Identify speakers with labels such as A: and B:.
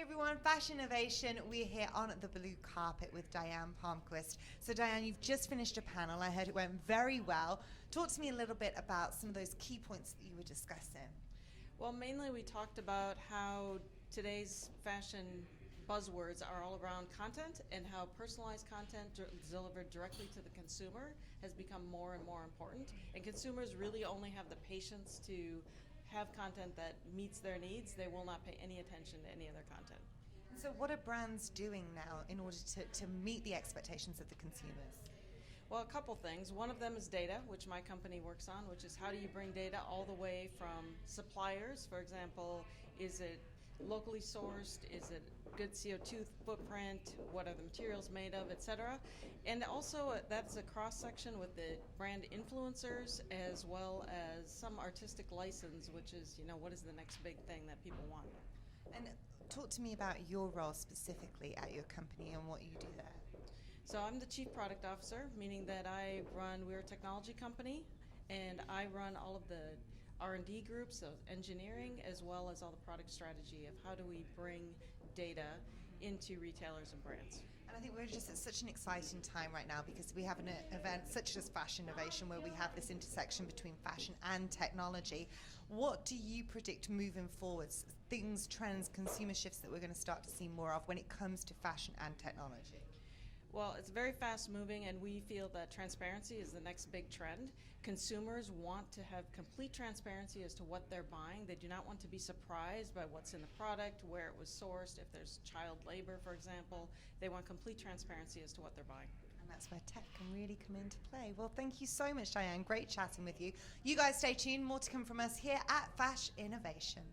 A: Hey everyone, Fashinnovation. We're here on the blue carpet with Diane Palmquist. So Diane, you've just finished a panel. I heard it went very well. Talk to me a little bit about some of those key points that you were discussing.
B: Well, mainly we talked about how today's fashion buzzwords are all around content and how personalized content delivered directly to the consumer has become more and more important. And consumers really only have the patience to have content that meets their needs. They will not pay any attention to any other content.
A: So what are brands doing now in order to meet the expectations of the consumers?
B: Well, a couple things. One of them is data, which my company works on, which is how do you bring data all the way from suppliers, for example, is it locally sourced, is it good CO2 footprint, what are the materials made of, etc. And also that's a cross-section with the brand influencers as well as some artistic license, which is, what is the next big thing that people want.
A: And talk to me about your role specifically at your company and what you do there.
B: So I'm the Chief Product Officer, meaning that we're a technology company, and I run all of the R&D groups, so engineering, as well as all the product strategy of how do we bring data into retailers and brands.
A: And I think we're just at such an exciting time right now because we have an event such as Fashinnovation where we have this intersection between fashion and technology. What do you predict moving forwards? Things, trends, consumer shifts that we're going to start to see more of when it comes to fashion and technology?
B: Well, it's very fast moving, and we feel that transparency is the next big trend. Consumers want to have complete transparency as to what they're buying. They do not want to be surprised by what's in the product, where it was sourced, if there's child labor, for example. They want complete transparency as to what they're buying.
A: And that's where tech can really come into play. Well, thank you so much, Diane. Great chatting with you. You guys stay tuned. More to come from us here at Fashinnovation.